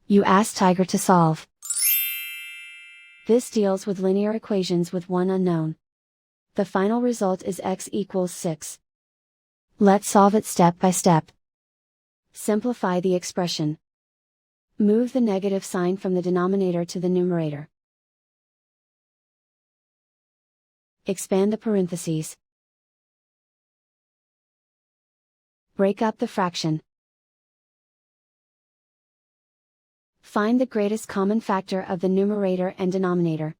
You ask Tiger to solve. This deals with linear equations with one unknown. The final result is x equals 6. Let's solve it step by step. Simplify the expression. Move the negative sign from the denominator to the numerator. Expand the parentheses. Break up the fraction. Find the greatest common factor of the numerator and denominator.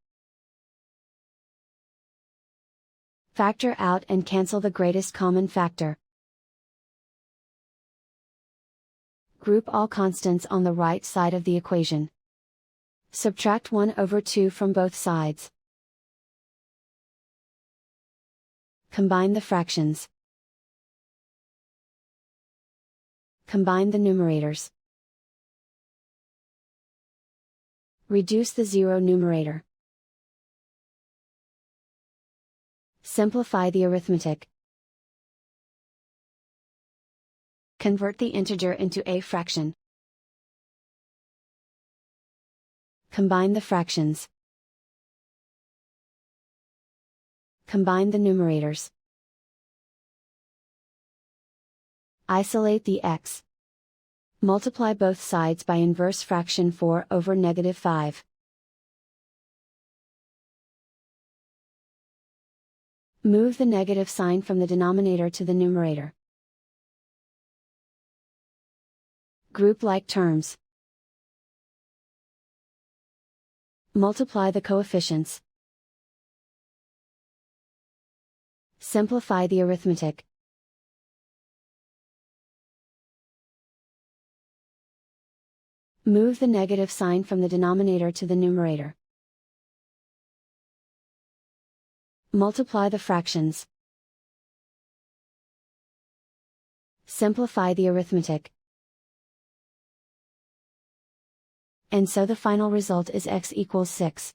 Factor out and cancel the greatest common factor. Group all constants on the right side of the equation. Subtract 1/2 from both sides. Combine the fractions. Combine the numerators. Reduce the zero numerator. Simplify the arithmetic. Convert the integer into a fraction. Combine the fractions. Combine the numerators. Isolate the x. Multiply both sides by inverse fraction 4/5. Move the negative sign from the denominator to the numerator. Group like terms. Multiply the coefficients. Simplify the arithmetic. Move the negative sign from the denominator to the numerator. Multiply the fractions. Simplify the arithmetic. And so the final result is x equals 6.